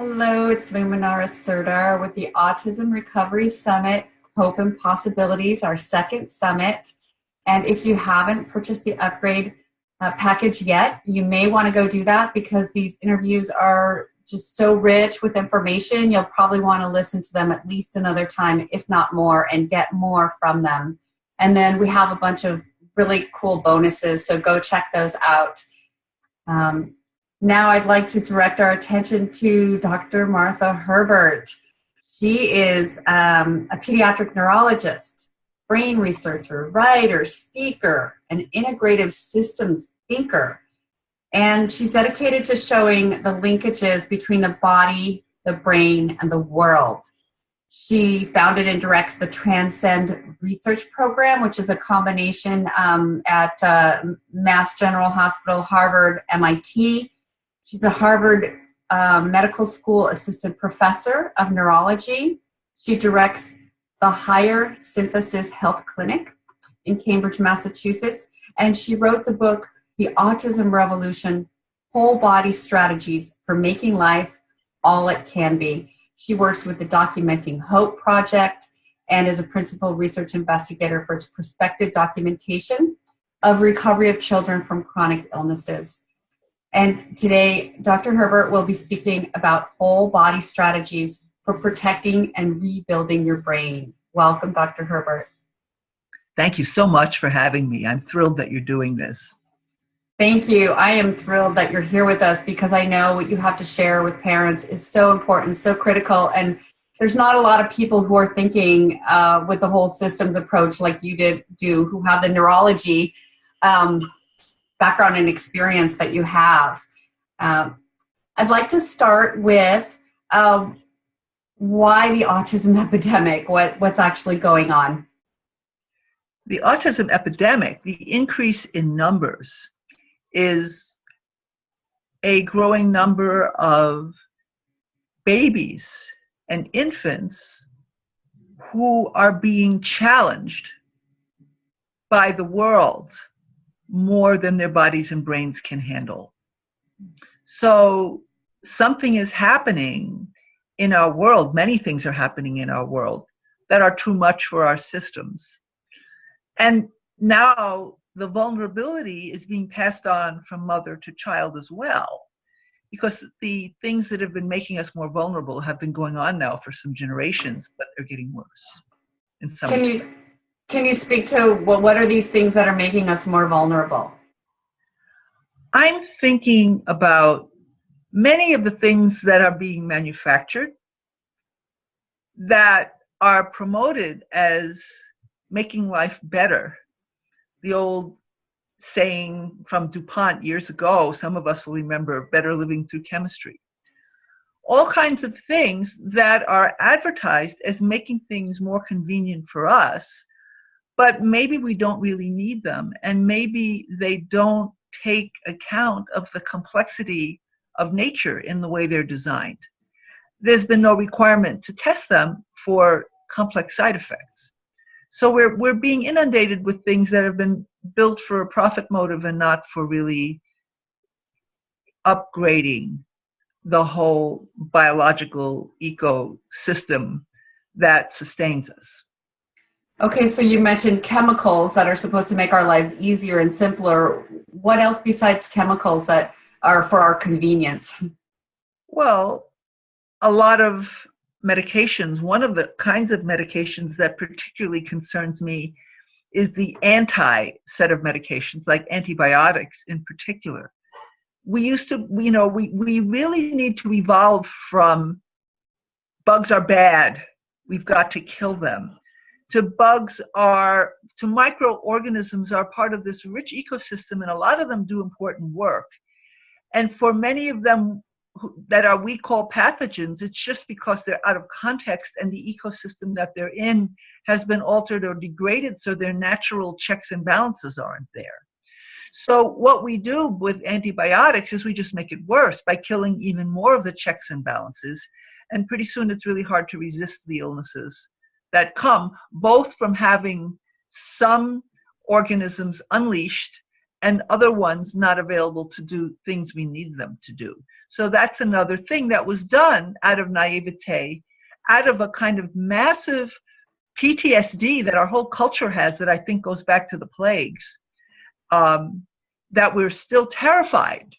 Hello, it's Luminara Serdar with the Autism Recovery Summit, Hope and Possibilities, our second summit. And if you haven't purchased the upgrade package yet, you may want to go do that because these interviews are just so rich with information. You'll probably want to listen to them at least another time, if not more, and get more from them. And then we have a bunch of really cool bonuses, so go check those out. Now I'd like to direct our attention to Dr. Martha Herbert. She is a pediatric neurologist, brain researcher, writer, speaker, an integrative systems thinker. And she's dedicated to showing the linkages between the body, the brain, and the world. She founded and directs the Transcend Research Program, which is a combination at Mass General Hospital, Harvard, MIT. She's a Harvard Medical School assistant professor of neurology. She directs the Higher Synthesis Health Clinic in Cambridge, Massachusetts. And she wrote the book, The Autism Revolution, Whole Body Strategies for Making Life All It Can Be. She works with the Documenting Hope Project and is a principal research investigator for its prospective documentation of recovery of children from chronic illnesses. And today, Dr. Herbert will be speaking about whole body strategies for protecting and rebuilding your brain. Welcome, Dr. Herbert. Thank you so much for having me. I'm thrilled that you're doing this. Thank you. I am thrilled that you're here with us because I know what you have to share with parents is so important, so critical. And there's not a lot of people who are thinking with the whole systems approach like you do, who have the neurology background and experience that you have. I'd like to start with why the autism epidemic, what's actually going on. The autism epidemic, the increase in numbers, is a growing number of babies and infants who are being challenged by the world more than their bodies and brains can handle. So something is happening in our world, many things are happening in our world that are too much for our systems. And now the vulnerability is being passed on from mother to child as well, because the things that have been making us more vulnerable have been going on now for some generations, but they're getting worse in some respects. Can you speak to what are these things that are making us more vulnerable? I'm thinking about many of the things that are being manufactured that are promoted as making life better. The old saying from DuPont years ago, some of us will remember, better living through chemistry. All kinds of things that are advertised as making things more convenient for us, but maybe we don't really need them, and maybe they don't take account of the complexity of nature in the way they're designed. There's been no requirement to test them for complex side effects. So we're being inundated with things that have been built for a profit motive and not for really upgrading the whole biological ecosystem that sustains us. Okay, so you mentioned chemicals that are supposed to make our lives easier and simpler. What else besides chemicals that are for our convenience? Well, a lot of medications. One of the kinds of medications that particularly concerns me is the anti set of medications, like antibiotics in particular. We used to, we really need to evolve from bugs are bad, we've got to kill them, to microorganisms are part of this rich ecosystem, and a lot of them do important work. And for many of them that we call pathogens, it's just because they're out of context and the ecosystem that they're in has been altered or degraded, so their natural checks and balances aren't there. So what we do with antibiotics is we just make it worse by killing even more of the checks and balances, and pretty soon it's really hard to resist the illnesses that come both from having some organisms unleashed and other ones not available to do things we need them to do. So that's another thing that was done out of naivete, out of a kind of massive PTSD that our whole culture has, that I think goes back to the plagues, that we're still terrified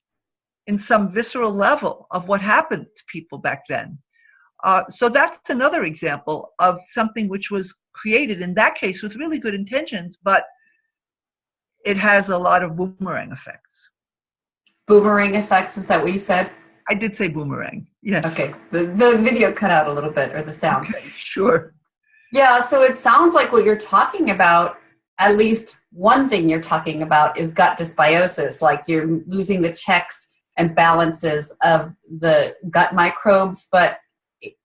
in some visceral level of what happened to people back then. So that's another example of something which was created, in that case, with really good intentions, but it has a lot of boomerang effects. Boomerang effects, is that what you said? I did say boomerang, yes. Okay, the video cut out a little bit, or the sound. Okay, sure. Yeah, so it sounds like what you're talking about, at least one thing you're talking about, is gut dysbiosis, like you're losing the checks and balances of the gut microbes. But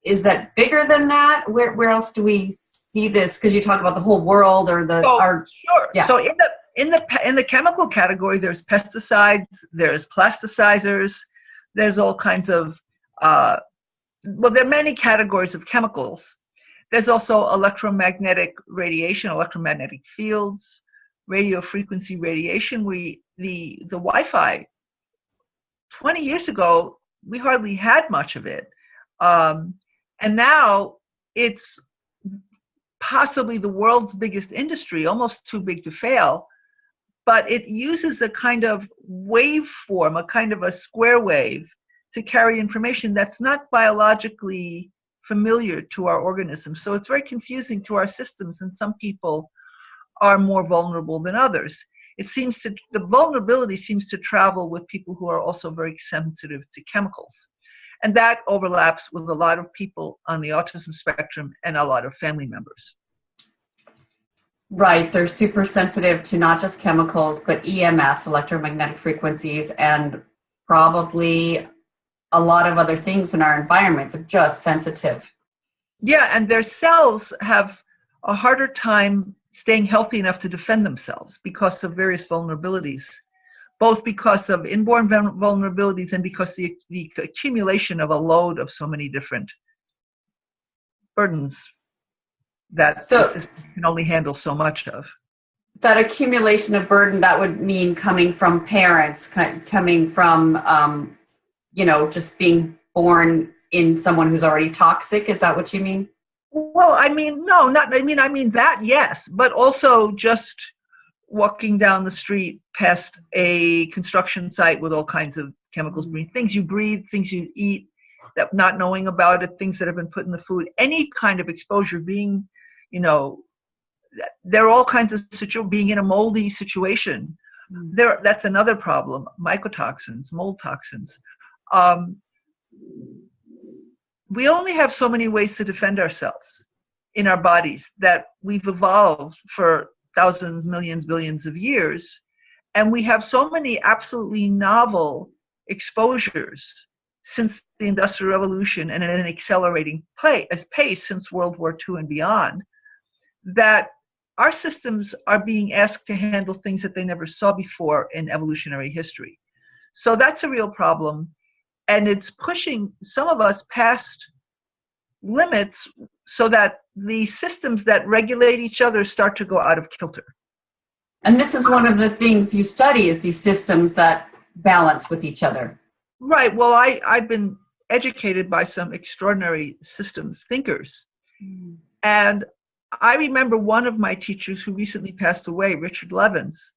is that bigger than that? Where else do we see this? Because you talk about the whole world, or the sure. Yeah. So in the chemical category, there's pesticides, there's plasticizers, there's all kinds of there are many categories of chemicals. There's also electromagnetic radiation, electromagnetic fields, radio frequency radiation. The Wi-Fi 20 years ago, we hardly had much of it. And now it's possibly the world's biggest industry, almost too big to fail, but it uses a kind of waveform, a kind of a square wave, to carry information that's not biologically familiar to our organism. So it's very confusing to our systems, and some people are more vulnerable than others. The vulnerability seems to travel with people who are also very sensitive to chemicals. And that overlaps with a lot of people on the autism spectrum and a lot of family members. Right, they're super sensitive to not just chemicals, but EMFs, electromagnetic frequencies, and probably a lot of other things in our environment. They're just sensitive. Yeah, and their cells have a harder time staying healthy enough to defend themselves because of various vulnerabilities, both because of inborn vulnerabilities and because the accumulation of a load of so many different burdens that the system can only handle so much of. That accumulation of burden, that would mean coming from parents, coming from, just being born in someone who's already toxic. Is that what you mean? Well, I mean that, yes, but also just walking down the street past a construction site with all kinds of chemicals, things you breathe, things you eat, that not knowing about it, things that have been put in the food, any kind of exposure, being, there are all kinds of being in a moldy situation. That's another problem. Mycotoxins, mold toxins. We only have so many ways to defend ourselves in our bodies, that we've evolved for thousands, millions, billions of years. And we have so many absolutely novel exposures since the Industrial Revolution, and at an accelerating pace since World War II and beyond, that our systems are being asked to handle things that they never saw before in evolutionary history. So that's a real problem. And it's pushing some of us past limits so that the systems that regulate each other start to go out of kilter. And this is one of the things you study, is these systems that balance with each other. Right. Well, I've been educated by some extraordinary systems thinkers. And I remember one of my teachers who recently passed away, Richard Levins,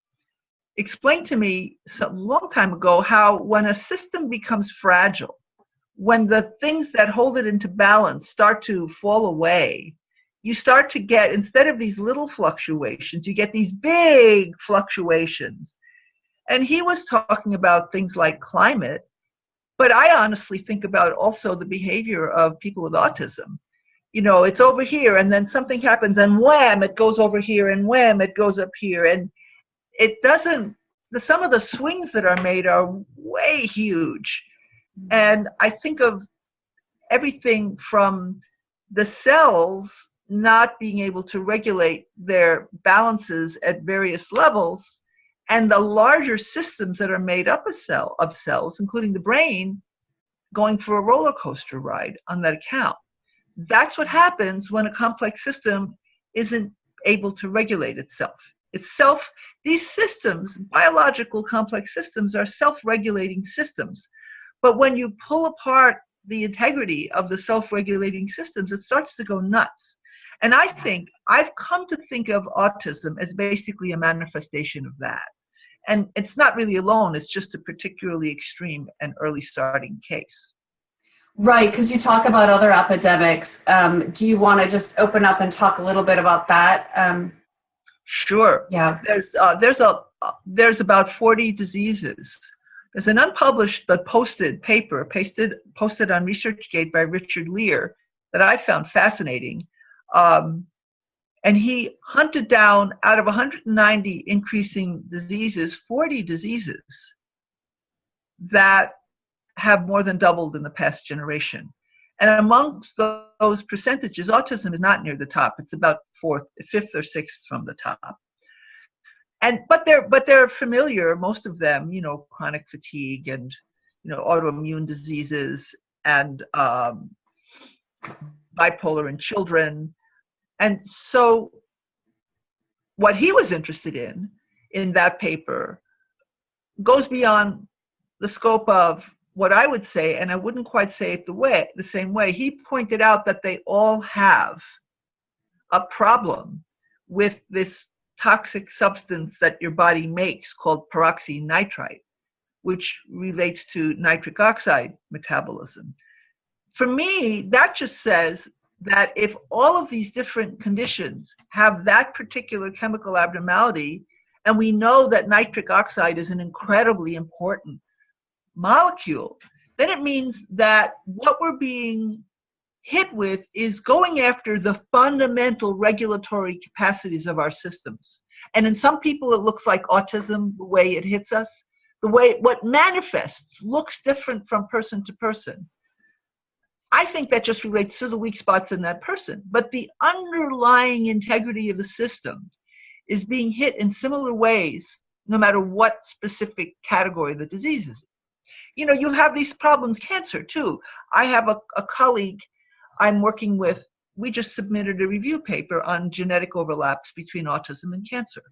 explained to me a long time ago how when a system becomes fragile, when the things that hold it into balance start to fall away, you start to get, instead of these little fluctuations, you get these big fluctuations. And he was talking about things like climate, but I honestly think about also the behavior of people with autism. It's over here, and then something happens, and wham, it goes over here, and wham, it goes up here. And it doesn't, some of the swings that are made are way huge. And I think of everything from the cells not being able to regulate their balances at various levels, and the larger systems that are made up of cells, including the brain, going for a roller coaster ride on that account. That's what happens when a complex system isn't able to regulate itself. These systems, biological complex systems, are self-regulating systems. But when you pull apart the integrity of the self-regulating systems, it starts to go nuts. And I've come to think of autism as basically a manifestation of that. And it's not really alone, it's just a particularly extreme and early starting case. Right, because you talk about other epidemics. Do you want to just open up and talk a little bit about that? Sure. Yeah. There's about 40 diseases. There's an unpublished but posted paper posted on ResearchGate by Richard Lear that I found fascinating. And he hunted down, out of 190 increasing diseases, 40 diseases that have more than doubled in the past generation. And amongst those percentages, autism is not near the top. It's about fifth or sixth from the top. But they're familiar, most of them, chronic fatigue and, autoimmune diseases and bipolar in children. And so what he was interested in that paper goes beyond the scope of what I would say, and I wouldn't quite say it the same way. He pointed out that they all have a problem with this toxic substance that your body makes called peroxynitrite, which relates to nitric oxide metabolism. For me, that just says that if all of these different conditions have that particular chemical abnormality, and we know that nitric oxide is an incredibly important molecule, then it means that what we're being hit with is going after the fundamental regulatory capacities of our systems. And in some people, it looks like autism, the way it hits us. What manifests looks different from person to person. I think that just relates to the weak spots in that person. But the underlying integrity of the system is being hit in similar ways, no matter what specific category the disease is. You have these problems, cancer too. I have a colleague I'm working with. We just submitted a review paper on genetic overlaps between autism and cancer.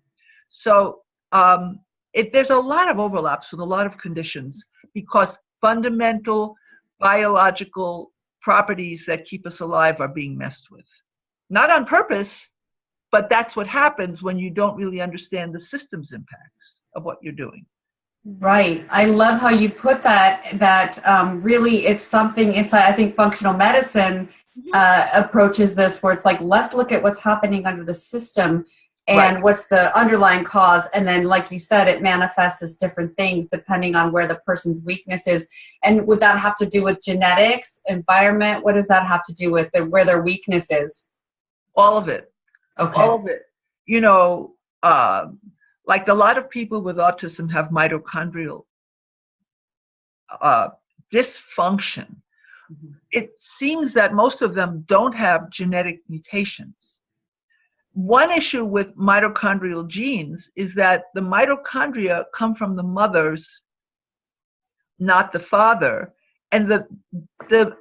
So there's a lot of overlaps with a lot of conditions because fundamental biological properties that keep us alive are being messed with. Not on purpose, but that's what happens when you don't really understand the system's impacts of what you're doing. Right. I love how you put that really it's something inside. I think functional medicine approaches this where it's like, let's look at what's happening under the system and what's the underlying cause. And then, like you said, it manifests as different things depending on where the person's weakness is. And would that have to do with genetics, environment? What does that have to do with where their weakness is? All of it. Okay. All of it. Like a lot of people with autism have mitochondrial dysfunction. Mm-hmm. It seems that most of them don't have genetic mutations. One issue with mitochondrial genes is that the mitochondria come from the mothers, not the father. And the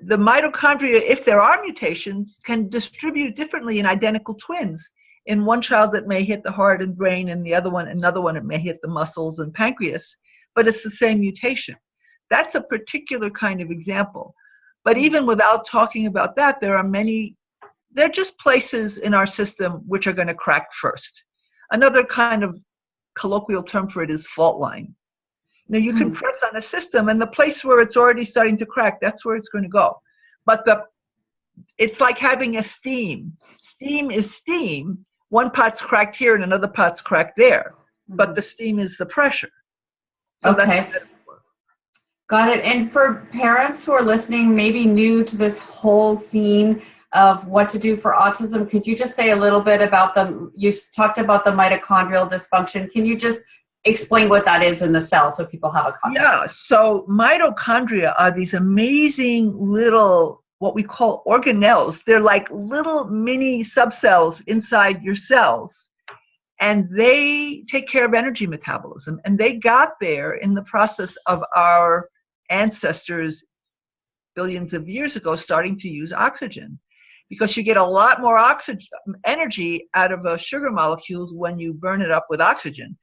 mitochondria, if there are mutations, can distribute differently in identical twins. In one child, it may hit the heart and brain, and another one, it may hit the muscles and pancreas, but it's the same mutation. That's a particular kind of example. But even without talking about that, there are just places in our system which are going to crack first. Another kind of colloquial term for it is fault line. You can press on a system, and the place where it's already starting to crack, that's where it's going to go. But it's like having a steam. Steam is steam. One pot's cracked here and another pot's cracked there. But the steam is the pressure. So okay. Got it. And for parents who are listening, maybe new to this whole scene of what to do for autism, could you just say a little bit about you talked about the mitochondrial dysfunction. Can you just explain what that is in the cell so people have a concept? Yeah. So mitochondria are these amazing little, what we call organelles. They're like little mini subcells inside your cells, and they take care of energy metabolism. And they got there in the process of our ancestors billions of years ago starting to use oxygen. because you get a lot more oxygen energy out of sugar molecules when you burn it up with oxygen.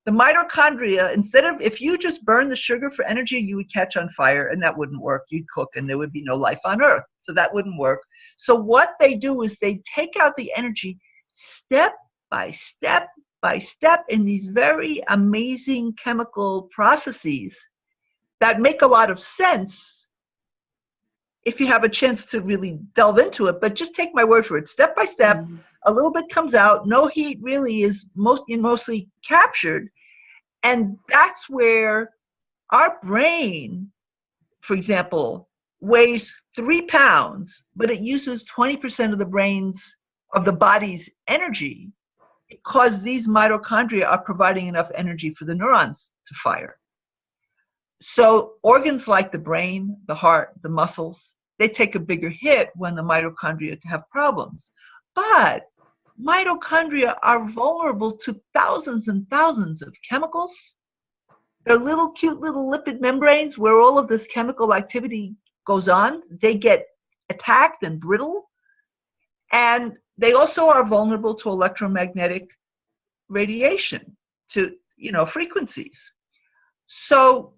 The mitochondria, instead of, if you just burn the sugar for energy, you would catch on fire, and that wouldn't work. You'd cook and there would be no life on Earth. So that wouldn't work. So what they do is they take out the energy step by step by step in these very amazing chemical processes that make a lot of sense if you have a chance to really delve into it. But just take my word for it. Step by step, a little bit comes out. No heat really is mostly captured. And that's where our brain, for example, weighs 3 pounds, but it uses 20% of the body's energy, because these mitochondria are providing enough energy for the neurons to fire. So organs like the brain, the heart, the muscles, they take a bigger hit when the mitochondria have problems. But mitochondria are vulnerable to thousands and thousands of chemicals. They're little cute little lipid membranes where all of this chemical activity goes on. They get attacked and brittle. And they also are vulnerable to electromagnetic radiation, to, frequencies. So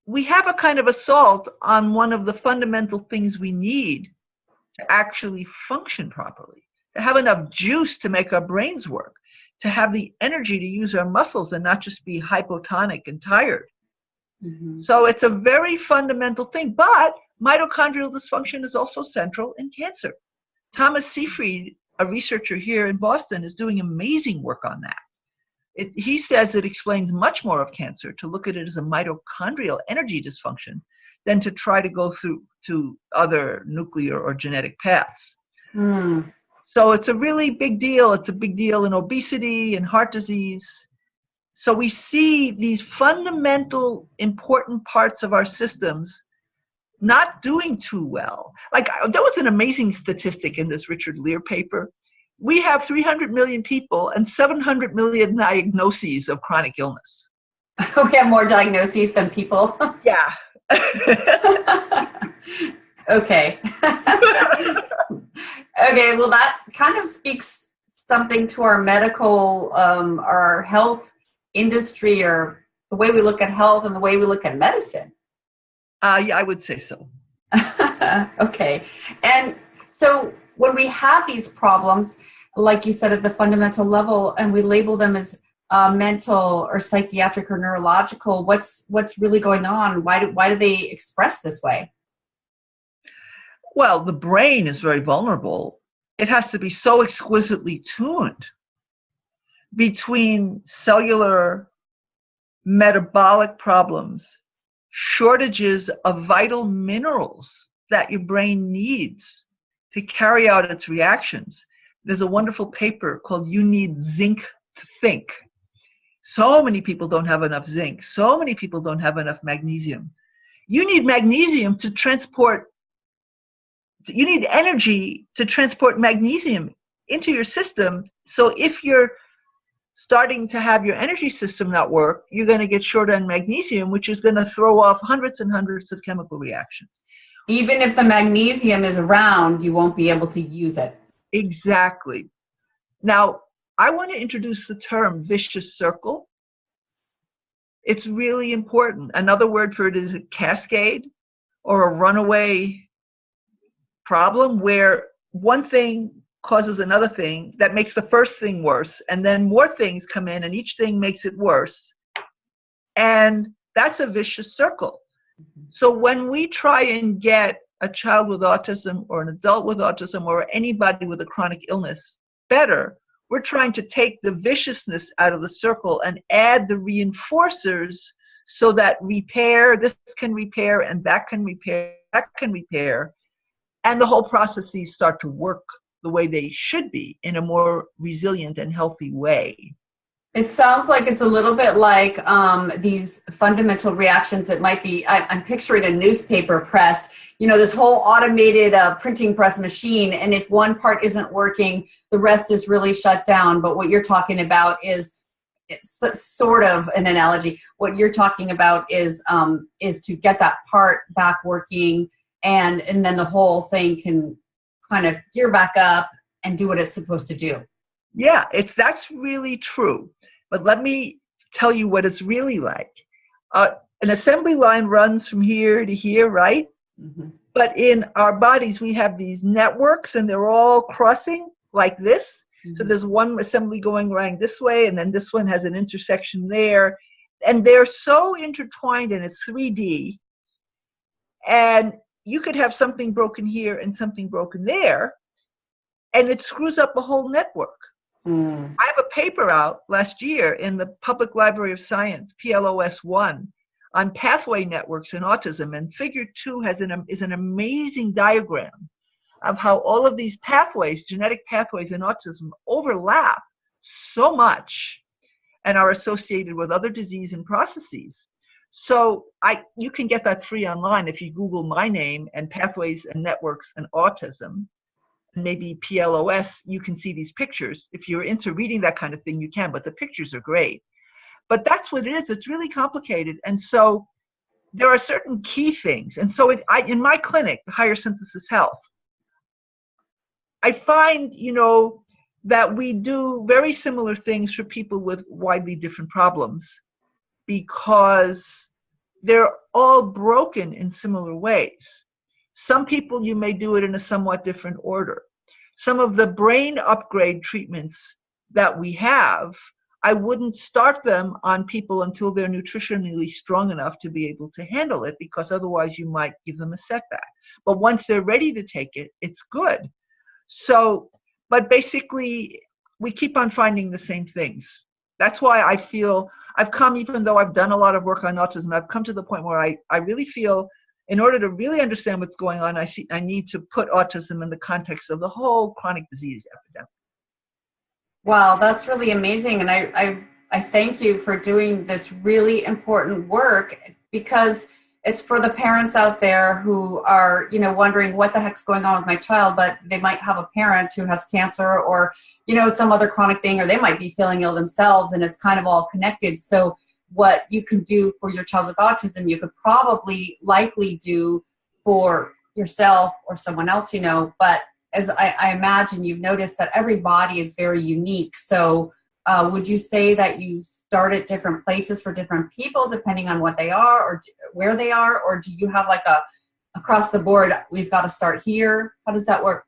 we have a kind of assault on one of the fundamental things we need to actually function properly, to have enough juice to make our brains work, to have the energy to use our muscles and not just be hypotonic and tired. Mm-hmm. So it's a very fundamental thing. But mitochondrial dysfunction is also central in cancer. Thomas Seyfried, a researcher here in Boston, is doing amazing work on that. He says it explains much more of cancer to look at it as a mitochondrial energy dysfunction than to try to go through to other nuclear or genetic paths. Mm. So it's a really big deal. It's a big deal in obesity and heart disease. So we see these fundamental important parts of our systems not doing too well. Like, there was an amazing statistic in this Richard Lear paper. We have 300 million people and 700 million diagnoses of chronic illness. We have more diagnoses than people. Yeah. Okay. Okay, well, that kind of speaks something to our medical, our health industry, or the way we look at health and the way we look at medicine. Yeah, I would say so. Okay. And so when we have these problems, like you said, at the fundamental level, and we label them as mental or psychiatric or neurological, what's really going on? Why do they express this way? Well, the brain is very vulnerable. It has to be so exquisitely tuned between cellular metabolic problems, shortages of vital minerals that your brain needs to carry out its reactions. There's a wonderful paper called "You Need Zinc to Think." So many people don't have enough zinc. So many people don't have enough magnesium. You need magnesium to transport, you need energy to transport magnesium into your system. So if you're starting to have your energy system not work, you're going to get short on magnesium, which is going to throw off hundreds and hundreds of chemical reactions. Even if the magnesium is around, you won't be able to use it. Exactly. Now, I want to introduce the term vicious circle. It's really important. Another word for it is a cascade or a runaway problem, where one thing causes another thing that makes the first thing worse, and then more things come in and each thing makes it worse. And that's a vicious circle. So when we try and get a child with autism or an adult with autism or anybody with a chronic illness better, we're trying to take the viciousness out of the circle and add the reinforcers so that this can repair and that can repair, and the whole processes start to work the way they should be in a more resilient and healthy way. It sounds like it's a little bit like these fundamental reactions that might be, I'm picturing a newspaper press, this whole automated printing press machine, and if one part isn't working, the rest is really shut down. But what you're talking about is, it's sort of an analogy. What you're talking about is to get that part back working, and then the whole thing can kind of gear back up and do what it's supposed to do. Yeah, that's really true. But let me tell you what it's really like. An assembly line runs from here to here, right? Mm-hmm. But in our bodies, we have these networks, and they're all crossing like this. Mm-hmm. So there's one assembly going around this way, and then this one has an intersection there. And they're so intertwined, and it's 3D. And you could have something broken here and something broken there, and it screws up a whole network. I have a paper out last year in the Public Library of Science, PLOS 1, on pathway networks in autism, and figure 2 is an amazing diagram of how all of these pathways, genetic pathways in autism, overlap so much and are associated with other disease and processes. So you can get that free online if you Google my name and pathways and networks and autism. Maybe PLOS, you can see these pictures. If you're into reading that kind of thing, you can, but the pictures are great. But that's what it is. It's really complicated. And so there are certain key things. And so in my clinic, the Higher Synthesis Health, I find, that we do very similar things for people with widely different problems because they're all broken in similar ways. Some people, you may do it in a somewhat different order. Some of the brain upgrade treatments that we have, I wouldn't start them on people until they're nutritionally strong enough to be able to handle it, because otherwise you might give them a setback. But once they're ready to take it, it's good. So, but basically, we keep on finding the same things. That's why I feel I've come, even though I've done a lot of work on autism, I've come to the point where I really feel, in order to really understand what's going on, I need to put autism in the context of the whole chronic disease epidemic. Wow, that's really amazing. And I thank you for doing this really important work, because it's for the parents out there who are, wondering what the heck's going on with my child, but they might have a parent who has cancer or, some other chronic thing, or they might be feeling ill themselves, and it's kind of all connected. So what you can do for your child with autism, you could likely do for yourself or someone else, but as I imagine, you've noticed that every body is very unique. So would you say that you start at different places for different people, depending on what they are or where they are? Or do you have like across the board, we've got to start here? How does that work?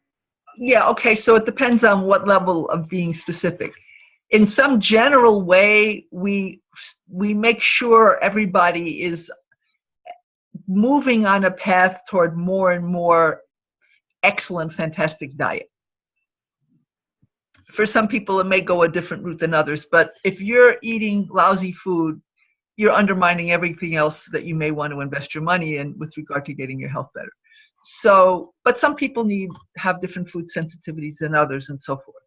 Yeah, okay, so it depends on what level of being specific. In some general way, we make sure everybody is moving on a path toward more and more excellent, fantastic diet. For some people, it may go a different route than others, but if you're eating lousy food, you're undermining everything else that you may want to invest your money in with regard to getting your health better. So, but some people have different food sensitivities than others and so forth.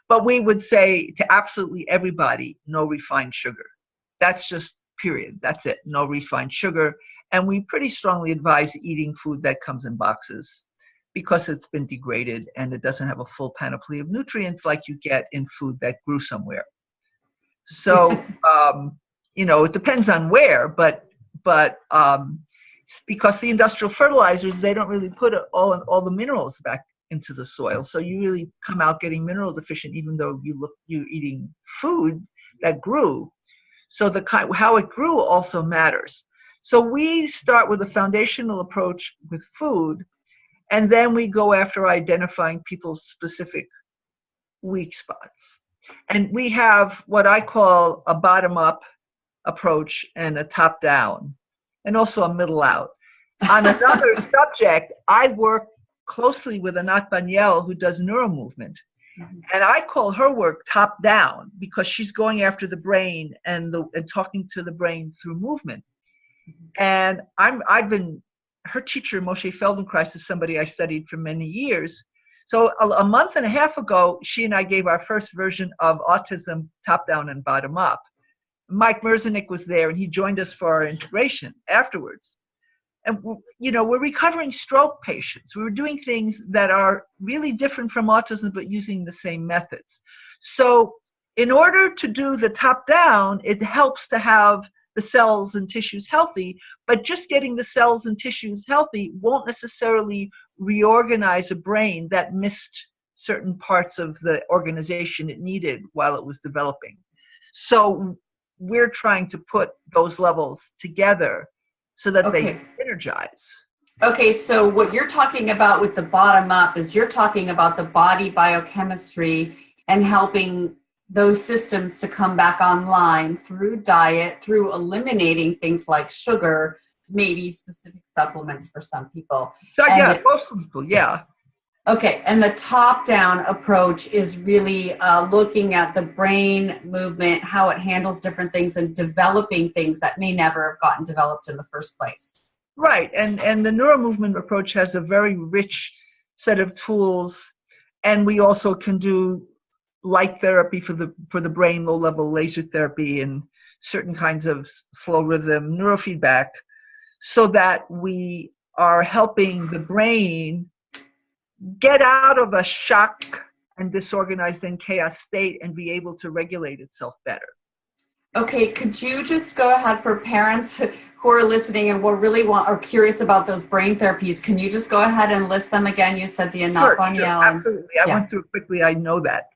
But we would say to absolutely everybody, no refined sugar. That's just period. That's it. No refined sugar. And we pretty strongly advise eating food that comes in boxes, because it's been degraded and it doesn't have a full panoply of nutrients like you get in food that grew somewhere. So, it depends on where, but because the industrial fertilizers, they don't really put all the minerals back into the soil. So you really come out getting mineral deficient, even though you're eating food that grew. So how it grew also matters. So we start with a foundational approach with food, and then we go after identifying people's specific weak spots. And we have what I call a bottom-up approach and a top-down, and also a middle-out. On another subject, I work closely with Anat Baniel, who does neuromovement. And I call her work top-down, because she's going after the brain and talking to the brain through movement. And her teacher, Moshe Feldenkrais, is somebody I studied for many years. So a month and a half ago, she and I gave our first version of autism top-down and bottom-up. Mike Merzenich was there, and he joined us for our integration afterwards. And, we're recovering stroke patients. We were doing things that are really different from autism, but using the same methods. So in order to do the top-down, it helps to have the cells and tissues healthy, but just getting the cells and tissues healthy won't necessarily reorganize a brain that missed certain parts of the organization it needed while it was developing. So we're trying to put those levels together so that they synergize. Okay, so what you're talking about with the bottom up is you're talking about the body biochemistry and helping those systems to come back online through diet, through eliminating things like sugar, maybe specific supplements for some people. So yeah, most people, yeah. Okay, and the top-down approach is really looking at the brain movement, how it handles different things, and developing things that may never have gotten developed in the first place. Right, and the neuromovement approach has a very rich set of tools, and we also can do light therapy for the brain, low-level laser therapy, and certain kinds of slow rhythm neurofeedback, so that we are helping the brain get out of a shock and disorganized and chaos state and be able to regulate itself better. Okay, could you just go ahead for parents who are listening and are curious about those brain therapies? Can you just go ahead and list them again? You said the Anat Banyel. Sure, absolutely. I went through it quickly. I know that.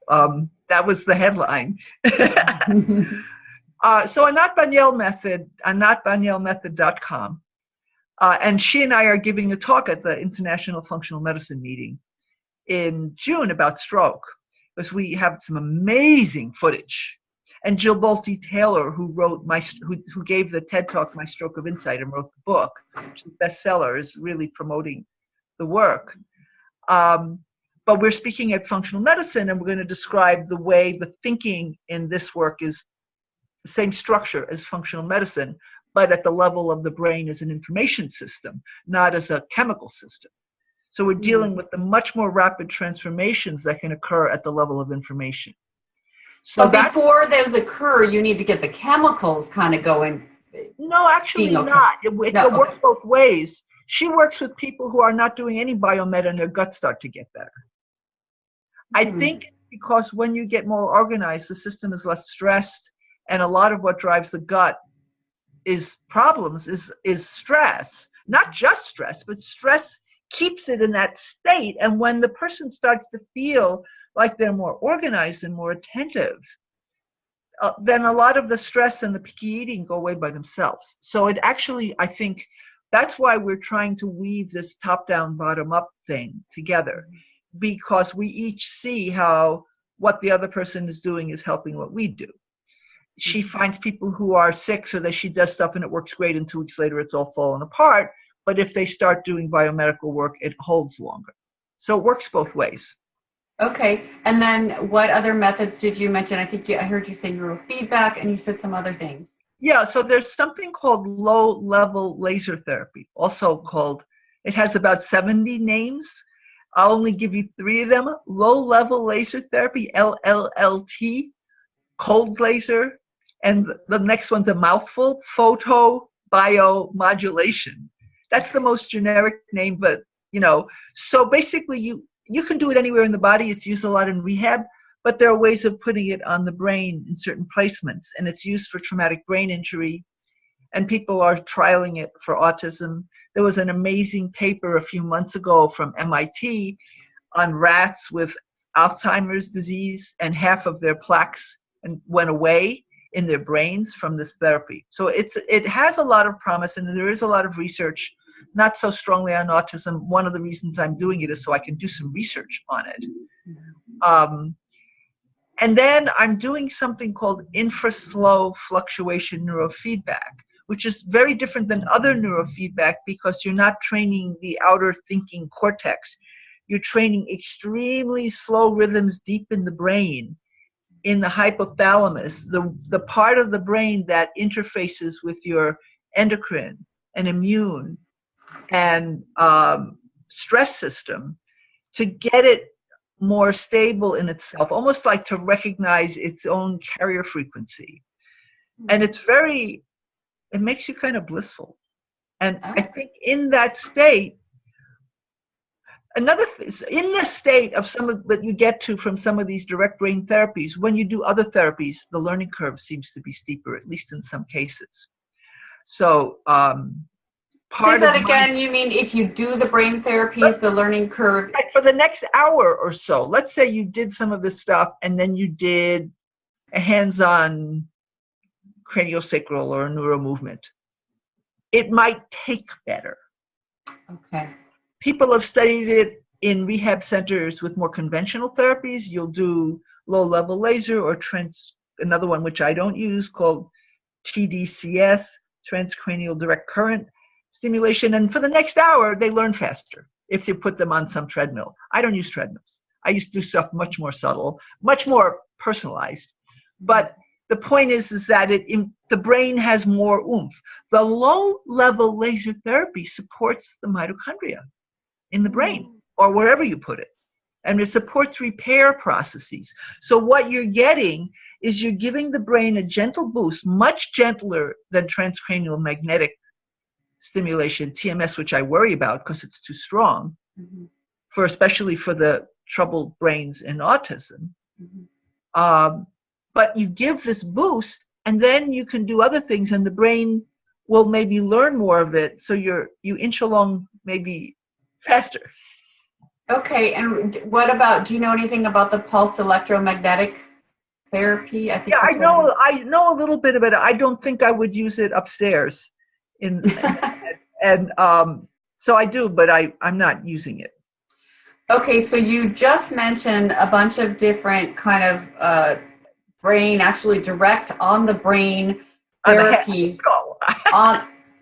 That was the headline. So Anat Banyel method, anatbanyelmethod.com. And she and I are giving a talk at the International Functional Medicine meeting in June about stroke, because we have some amazing footage. And Jill Bolte Taylor, who gave the TED Talk, My Stroke of Insight, and wrote the book, which is a bestseller, is really promoting the work. But we're speaking at functional medicine, and we're going to describe the way the thinking in this work is the same structure as functional medicine, but at the level of the brain as an information system, not as a chemical system. So we're dealing with the much more rapid transformations that can occur at the level of information. So but before those occur, you need to get the chemicals kind of going. No, actually not. It works both ways. She works with people who are not doing any biomed and their guts start to get better. I think because when you get more organized, the system is less stressed, and a lot of what drives the gut is stress. Not just stress, but stress keeps it in that state. And when the person starts to feel like they're more organized and more attentive, then a lot of the stress and the picky eating go away by themselves. So it actually, I think, that's why we're trying to weave this top-down, bottom-up thing together, because we each see how what the other person is doing is helping what we do. She finds people who are sick so that she does stuff and it works great, and 2 weeks later it's all fallen apart. But if they start doing biomedical work, it holds longer. So it works both ways. Okay, and then what other methods did you mention? I think I heard you say neurofeedback, and you said some other things. Yeah, so there's something called low-level laser therapy, also called, it has about 70 names. I'll only give you 3 of them. Low-level laser therapy, LLLT, cold laser, and the next one's a mouthful, photobiomodulation. That's the most generic name, but, so basically you can do it anywhere in the body. It's used a lot in rehab, but there are ways of putting it on the brain in certain placements, and it's used for traumatic brain injury, and people are trialing it for autism. There was an amazing paper a few months ago from MIT on rats with Alzheimer's disease, and half of their plaques went away in their brains from this therapy. So it has a lot of promise, and there is a lot of research, not so strongly on autism. One of the reasons I'm doing it is so I can do some research on it. And then I'm doing something called infraslow fluctuation neurofeedback, which is very different than other neurofeedback because you're not training the outer thinking cortex. You're training extremely slow rhythms deep in the brain, in the hypothalamus, the part of the brain that interfaces with your endocrine and immune and stress system, to get it more stable in itself, almost like to recognize its own carrier frequency. And it makes you kind of blissful. And I think in that state, in the state of that you get to from some of these direct brain therapies, when you do other therapies, the learning curve seems to be steeper, at least in some cases. So Say part that of again. You mean if you do the brain therapies, the learning curve? right, for the next hour or so, let's say you did some of this stuff and then you did a hands-on craniosacral or neuro movement, it might take better. Okay. People have studied it in rehab centers with more conventional therapies. You'll do low-level laser or another one which I don't use called TDCS, transcranial direct current stimulation. And for the next hour, they learn faster if you put them on some treadmill. I don't use treadmills. I used to do stuff much more subtle, much more personalized. But the point is that the brain has more oomph. The low-level laser therapy supports the mitochondria in the brain or wherever you put it. And it supports repair processes. So what you're getting is you're giving the brain a gentle boost, much gentler than transcranial magnetic stimulation, TMS, which I worry about because it's too strong, especially for the troubled brains in autism. But you give this boost, and then you can do other things, and the brain will maybe learn more of it, so you inch along maybe faster. Okay, and what about, do you know anything about the pulse electromagnetic therapy? I think I know a little bit about it. I don't think I would use it upstairs and so I do, but I'm not using it. Okay, so you just mentioned a bunch of different kind of brain, actually direct on the brain therapies.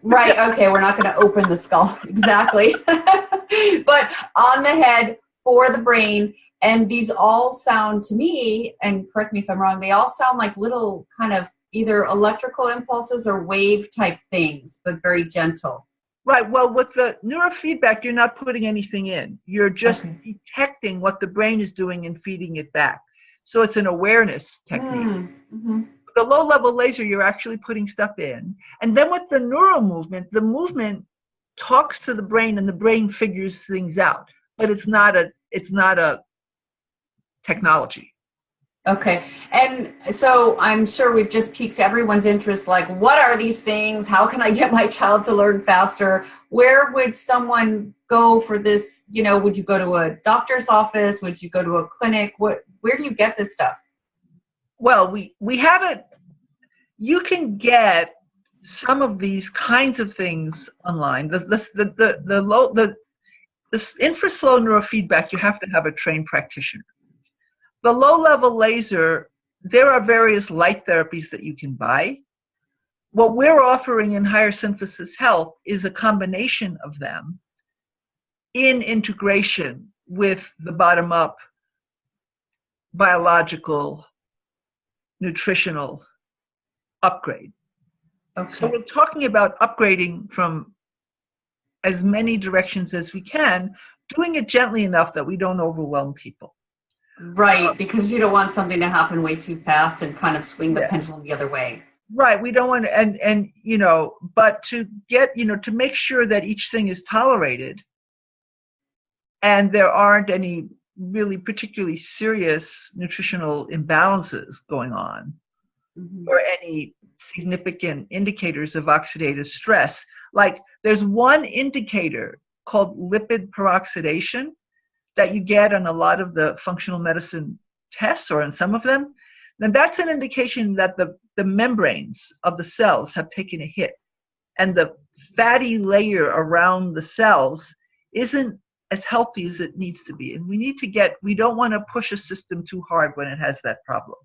Right, okay, we're not going to open the skull, exactly. But on the head for the brain, and these all sound to me, and correct me if I'm wrong, they all sound like little kind of either electrical impulses or wave type things, but very gentle. Right, well, with the neurofeedback, you're not putting anything in. You're just detecting what the brain is doing and feeding it back. So it's an awareness technique. The low-level laser, you're actually putting stuff in. And then with the neural movement, the movement talks to the brain and the brain figures things out. But it's not a technology. Okay. And so I'm sure we've just piqued everyone's interest, like, what are these things? How can I get my child to learn faster? Where would someone go for this? You know, would you go to a doctor's office? Would you go to a clinic? Where do you get this stuff? Well, we have it. You can get some of these kinds of things online. The infraslow neurofeedback, you have to have a trained practitioner. The low-level laser, there are various light therapies that you can buy. What we're offering in Higher Synthesis Health is a combination of them in integration with the bottom-up biological, nutritional upgrade. Okay. So we're talking about upgrading from as many directions as we can, doing it gently enough that we don't overwhelm people. Right, because you don't want something to happen way too fast and kind of swing the pendulum the other way. Right, we don't want to, and you know, but to get, you know, to make sure that each thing is tolerated and there aren't any really particularly serious nutritional imbalances going on or any significant indicators of oxidative stress. Like there's one indicator called lipid peroxidation that you get on a lot of the functional medicine tests or in some of them, then that's an indication that the membranes of the cells have taken a hit and the fatty layer around the cells isn't as healthy as it needs to be. And we don't want to push a system too hard when it has that problem.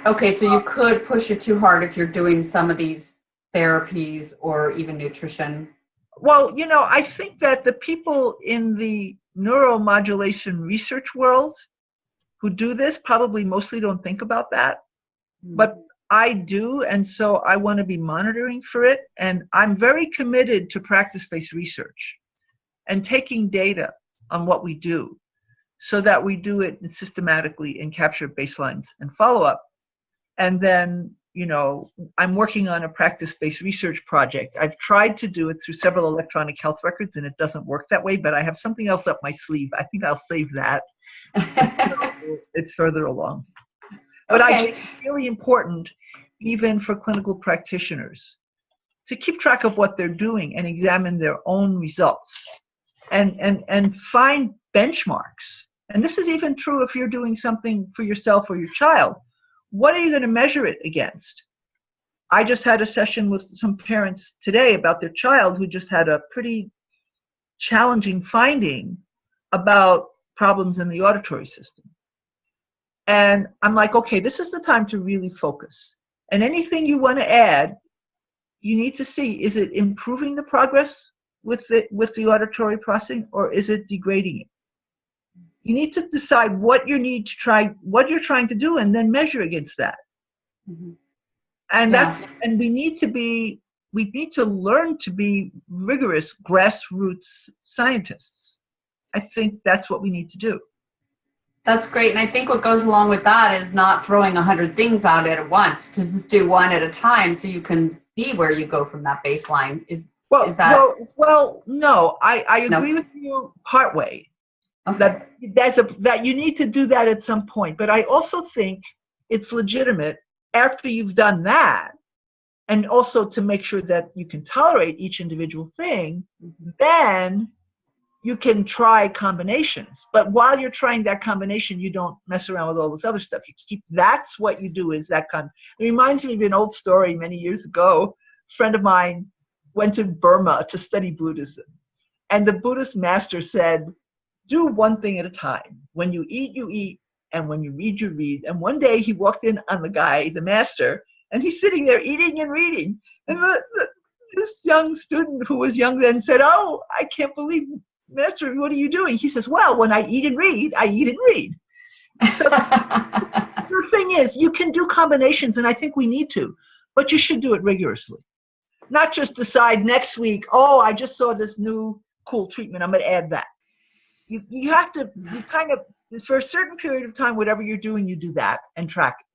Okay, so you could push it too hard if you're doing some of these therapies or even nutrition. Well, you know, I think that the people in the neuromodulation research world who do this probably mostly don't think about that. But I do, and so I want to be monitoring for it. And I'm very committed to practice-based research and taking data on what we do so that we do it systematically and capture baselines and follow-up. And then, you know, I'm working on a practice-based research project. I've tried to do it through several electronic health records, and it doesn't work that way, but I have something else up my sleeve. I think I'll save that. It's further along. But I think it's really important, even for clinical practitioners, to keep track of what they're doing and examine their own results and find benchmarks. And this is even true if you're doing something for yourself or your child. What are you going to measure it against? I just had a session with some parents today about their child who just had a pretty challenging finding about problems in the auditory system. And I'm like, okay, this is the time to really focus. And anything you want to add, you need to see, is it improving the progress with the auditory processing, or is it degrading it? You need to decide what you're trying to do, and then measure against that. Mm-hmm. And we need to learn to be rigorous grassroots scientists. I think that's what we need to do. That's great. And I think what goes along with that is not throwing 100 things out at once, to just do one at a time so you can see where you go from that baseline. No, I agree with you partway. Okay. That you need to do that at some point. But I also think it's legitimate after you've done that, and also to make sure that you can tolerate each individual thing, then you can try combinations. But while you're trying that combination, you don't mess around with all this other stuff. That's what you do, is that It reminds me of an old story many years ago. A friend of mine went to Burma to study Buddhism. And the Buddhist master said, do one thing at a time. When you eat, and when you read, you read. And one day he walked in on the guy, the master, and he's sitting there eating and reading. And this young student who was young then said, oh, I can't believe, Master, what are you doing? He says, well, when I eat and read, I eat and read. So the thing is, you can do combinations, and I think we need to, but you should do it rigorously. Not just decide next week, oh, I just saw this new cool treatment, I'm going to add that. You have to, for a certain period of time, whatever you're doing, you do that and track it.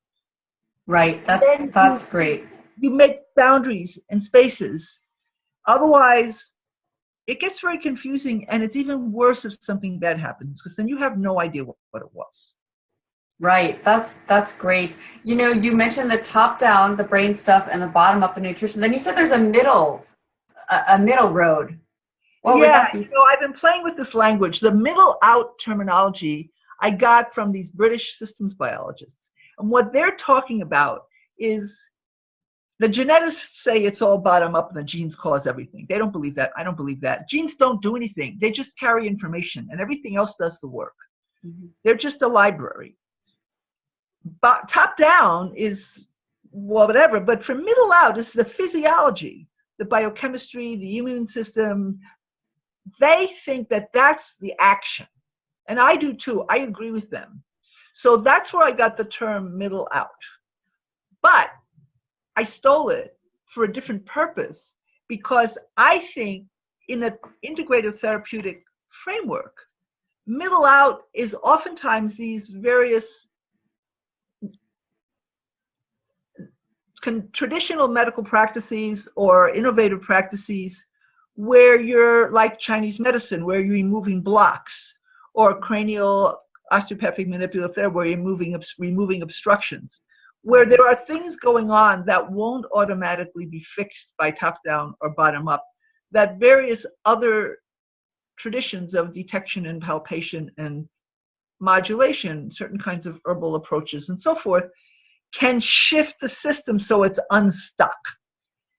Right, that's great. You make boundaries and spaces. Otherwise, it gets very confusing, and it's even worse if something bad happens, because then you have no idea what it was. Right, that's great. You mentioned the top down, the brain stuff, and the bottom up, the nutrition. Then you said there's a middle road. What would that be? I've been playing with this language. The middle out terminology I got from these British systems biologists. And what they're talking about is, the geneticists say it's all bottom up and the genes cause everything. They don't believe that. I don't believe that. Genes don't do anything. They just carry information, and everything else does the work. Mm-hmm. They're just a library. But top down is, well, whatever. But from middle out is the physiology, the biochemistry, the immune system. They think that that's the action. And I do too. I agree with them. So that's where I got the term middle out. But I stole it for a different purpose, because I think in an integrative therapeutic framework, middle out is oftentimes these various traditional medical practices or innovative practices where you're like Chinese medicine, where you're removing blocks, or cranial osteopathic manipulative therapy, where you're removing obstructions, where there are things going on that won't automatically be fixed by top down or bottom up, that various other traditions of detection and palpation and modulation, certain kinds of herbal approaches and so forth, can shift the system so it's unstuck.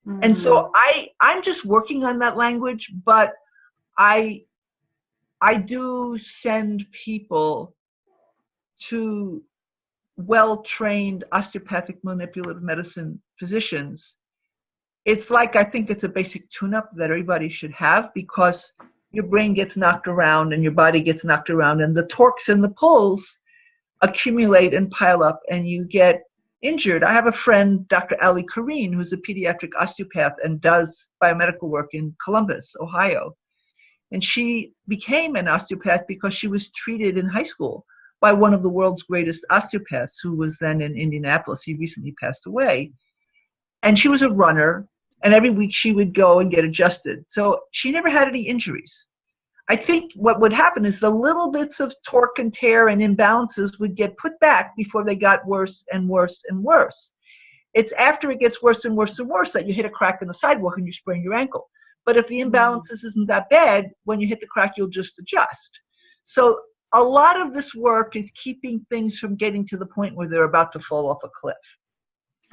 Mm-hmm. And so I'm just working on that language, but I do send people to well-trained osteopathic manipulative medicine physicians. It's like, I think it's a basic tune-up that everybody should have, because your brain gets knocked around and your body gets knocked around, and the torques and the pulls accumulate and pile up, and you get injured. I have a friend, Dr. Ali Kareen, who's a pediatric osteopath and does biomedical work in Columbus, Ohio. And she became an osteopath because she was treated in high school by one of the world's greatest osteopaths, who was then in Indianapolis. He recently passed away. And she was a runner, and every week she would go and get adjusted. So she never had any injuries. I think what would happen is the little bits of torque and tear and imbalances would get put back before they got worse and worse and worse. It's after it gets worse and worse and worse that you hit a crack in the sidewalk and you sprain your ankle. But if the imbalances isn't that bad, when you hit the crack, you'll just adjust. So a lot of this work is keeping things from getting to the point where they're about to fall off a cliff.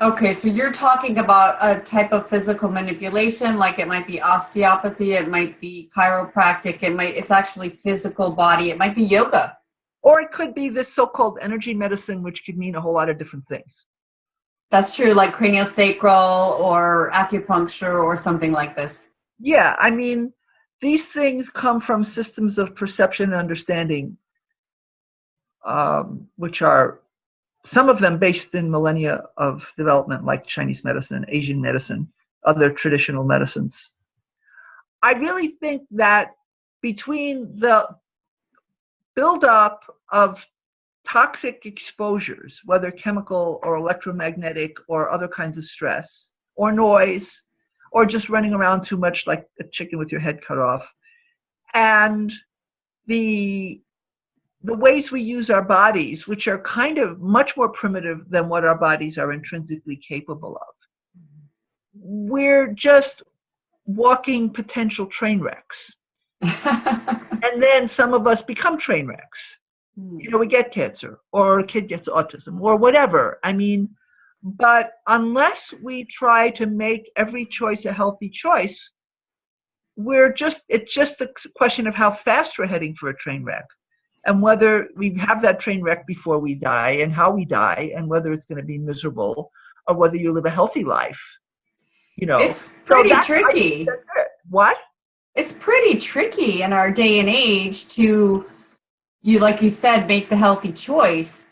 Okay, so you're talking about a type of physical manipulation, like it might be osteopathy, it might be chiropractic, it's actually physical body, it might be yoga. Or it could be this so-called energy medicine, which could mean a whole lot of different things. That's true, like craniosacral or acupuncture or something like this. Yeah, I mean, these things come from systems of perception and understanding, which are some of them based in millennia of development, like Chinese medicine, Asian medicine, other traditional medicines. I really think that between the buildup of toxic exposures, whether chemical or electromagnetic or other kinds of stress or noise, or just running around too much like a chicken with your head cut off, and the ways we use our bodies, which are kind of much more primitive than what our bodies are intrinsically capable of. We're just walking potential train wrecks. And then some of us become train wrecks. You know, we get cancer, or a kid gets autism, or whatever. I mean, but unless we try to make every choice a healthy choice, it's just a question of how fast we're heading for a train wreck, and whether we have that train wreck before we die, and how we die, and whether it's going to be miserable, or whether you live a healthy life. You know, it's pretty tricky. That's it. What? It's pretty tricky in our day and age to, like you said, make the healthy choice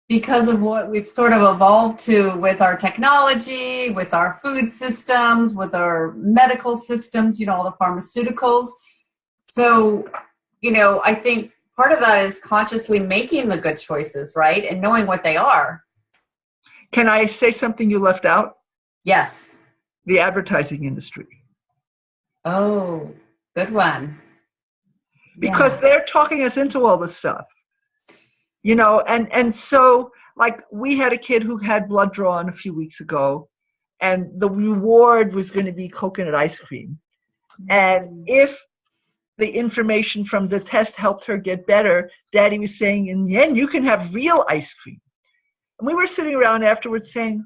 because of what we've sort of evolved to with our technology, with our food systems, with our medical systems, all the pharmaceuticals. So, I think part of that is consciously making the good choices, right? And knowing what they are. Can I say something you left out? Yes. The advertising industry. Oh, good one. Because they're talking us into all this stuff. And so, like, we had a kid who had blood drawn a few weeks ago, and the reward was going to be coconut ice cream. And if the information from the test helped her get better, Daddy was saying, in the end, you can have real ice cream. And we were sitting around afterwards saying,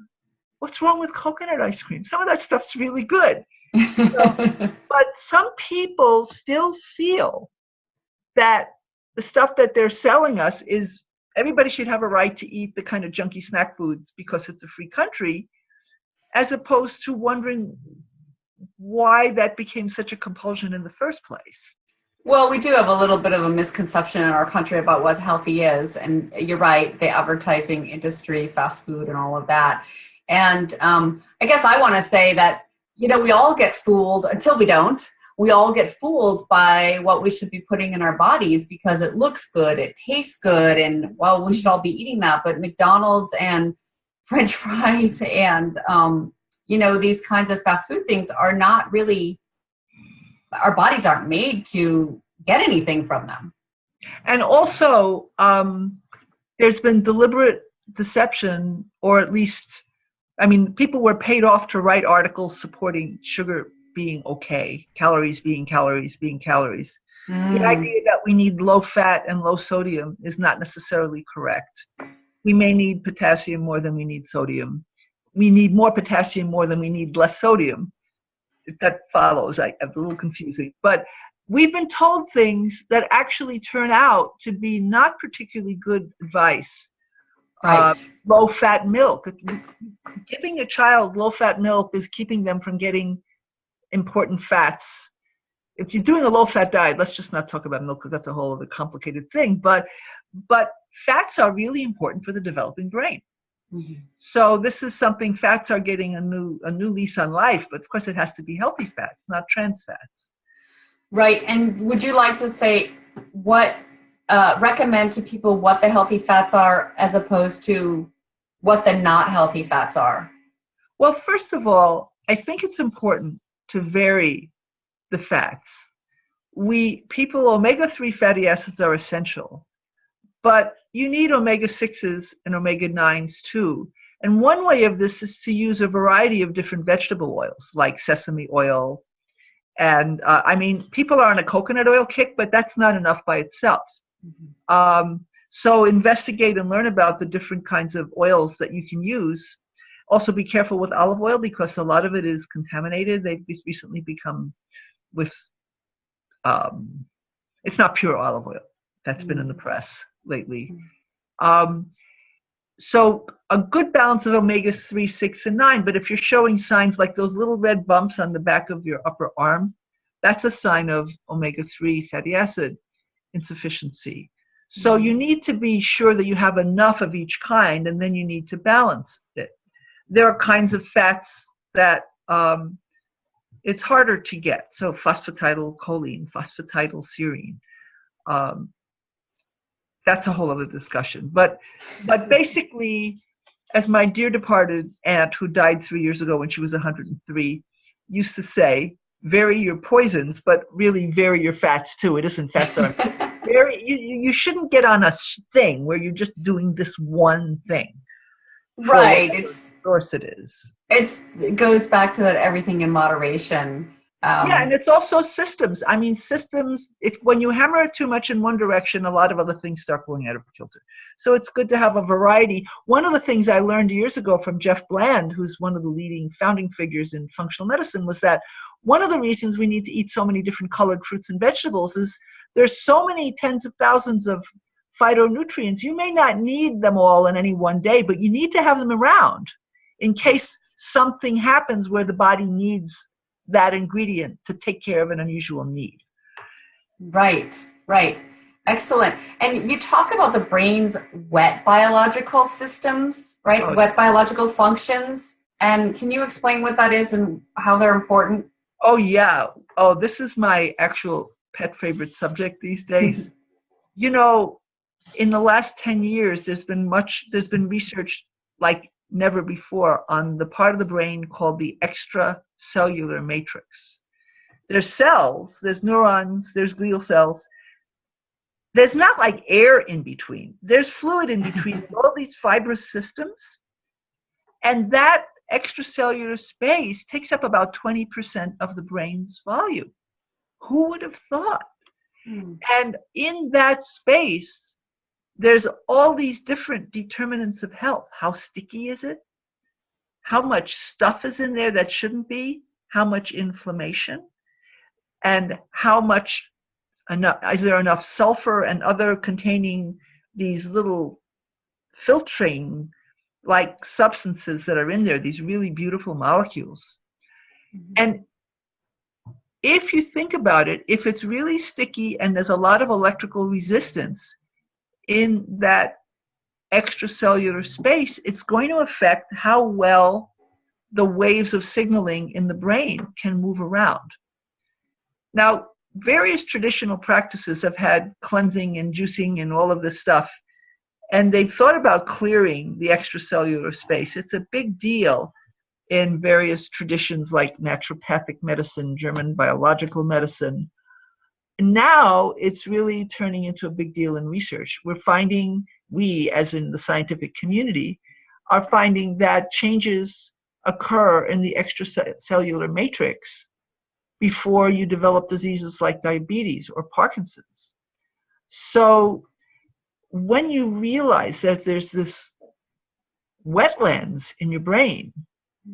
what's wrong with coconut ice cream? Some of that stuff's really good. But some people still feel that the stuff that they're selling us is, everybody should have a right to eat the kind of junky snack foods because it's a free country, as opposed to wondering why that became such a compulsion in the first place. Well, we do have a little bit of a misconception in our country about what healthy is. And you're right, the advertising industry, fast food and all of that. And I guess I want to say that, we all get fooled until we don't. We all get fooled by what we should be putting in our bodies because it looks good, it tastes good, and, well, we should all be eating that. But McDonald's and French fries and, these kinds of fast food things are not really, our bodies aren't made to get anything from them. And also, there's been deliberate deception, or at least, people were paid off to write articles supporting sugar being okay, calories being calories being calories. The idea that we need low fat and low sodium is not necessarily correct. We may need potassium more than we need sodium. We need more potassium more than we need less sodium. If that follows, it's a little confusing. But we've been told things that actually turn out to be not particularly good advice. Right. Low-fat milk. Giving a child low-fat milk is keeping them from getting important fats. If you're doing a low-fat diet, let's just not talk about milk because that's a whole other complicated thing. But fats are really important for the developing brain. Mm-hmm. So this is something, fats are getting a new lease on life, but of course it has to be healthy fats, not trans fats. Right. And would you like to say recommend to people what the healthy fats are as opposed to what the not healthy fats are? Well, first of all, I think it's important to vary the fats. Omega-3 fatty acids are essential, but you need omega-6s and omega-9s too, And one way of this is to use a variety of different vegetable oils, like sesame oil. And I mean, people are on a coconut oil kick, but that's not enough by itself. So investigate and learn about the different kinds of oils that you can use. Also be careful with olive oil because a lot of it is contaminated. They've recently become with, it's not pure olive oil. That's been in the press lately. So a good balance of omega-3, 6, and 9. But if you're showing signs like those little red bumps on the back of your upper arm, that's a sign of omega-3 fatty acid insufficiency. So you need to be sure that you have enough of each kind, and then you need to balance it. There are kinds of fats that it's harder to get. So phosphatidylcholine, phosphatidylserine. That's a whole other discussion. But basically, as my dear departed aunt, who died 3 years ago when she was 103, used to say, vary your poisons, but really vary your fats too. It isn't fats that are very, you shouldn't get on a thing where you're just doing this one thing. Right. It's source it is. It goes back to that everything in moderation. Yeah, and it's also systems. I mean, systems, when you hammer it too much in one direction, a lot of other things start going out of kilter. So it's good to have a variety. One of the things I learned years ago from Jeff Bland, who's one of the leading founding figures in functional medicine, was that one of the reasons we need to eat so many different colored fruits and vegetables is there's so many tens of thousands of phytonutrients. You may not need them all in any one day, but you need to have them around in case something happens where the body needs that ingredient to take care of an unusual need. Right. Excellent. And you talk about the brain's wet biological systems, right? Oh, wet biological functions. And can you explain what that is and how they're important? Oh, yeah. Oh, this is my actual pet favorite subject these days. You know, in the last 10 years, there's been research like never before on the part of the brain called the extracellular matrix. There's cells, there's neurons, there's glial cells. There's not like air in between. There's fluid in between all these fibrous systems. And that extracellular space takes up about 20% of the brain's volume. Who would have thought? And in that space, there's all these different determinants of health. How sticky is it? How much stuff is in there that shouldn't be? How much inflammation? And how much is there enough sulfur and other containing these little filtrate like substances that are in there, these really beautiful molecules. And if you think about it, if it's really sticky and there's a lot of electrical resistance in that extracellular space, it's going to affect how well the waves of signaling in the brain can move around. Now, various traditional practices have had cleansing and juicing and all of this stuff, and they've thought about clearing the extracellular space. It's a big deal in various traditions like naturopathic medicine, German biological medicine. And now it's really turning into a big deal in research. We, as in the scientific community, are finding that changes occur in the extracellular matrix before you develop diseases like diabetes or Parkinson's. So when you realize that there's this wetlands in your brain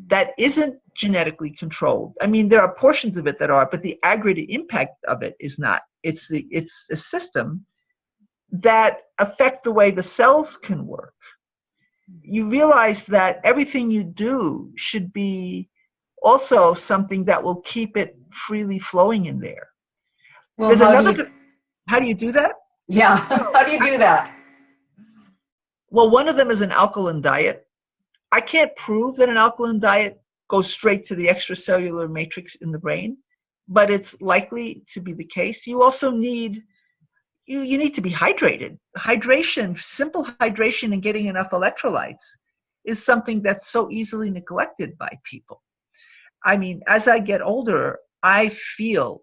that isn't genetically controlled. I mean, there are portions of it that are, but the aggregate impact of it is not. It's a system that affect the way the cells can work. You realize that everything you do should be also something that will keep it freely flowing in there. Well, how do you do that? Yeah, how do you do that? Well, one of them is an alkaline diet. I can't prove that an alkaline diet goes straight to the extracellular matrix in the brain, but it's likely to be the case. You also need you need to be hydrated. Hydration, simple hydration and getting enough electrolytes is something that's so easily neglected by people. I mean, as I get older, I feel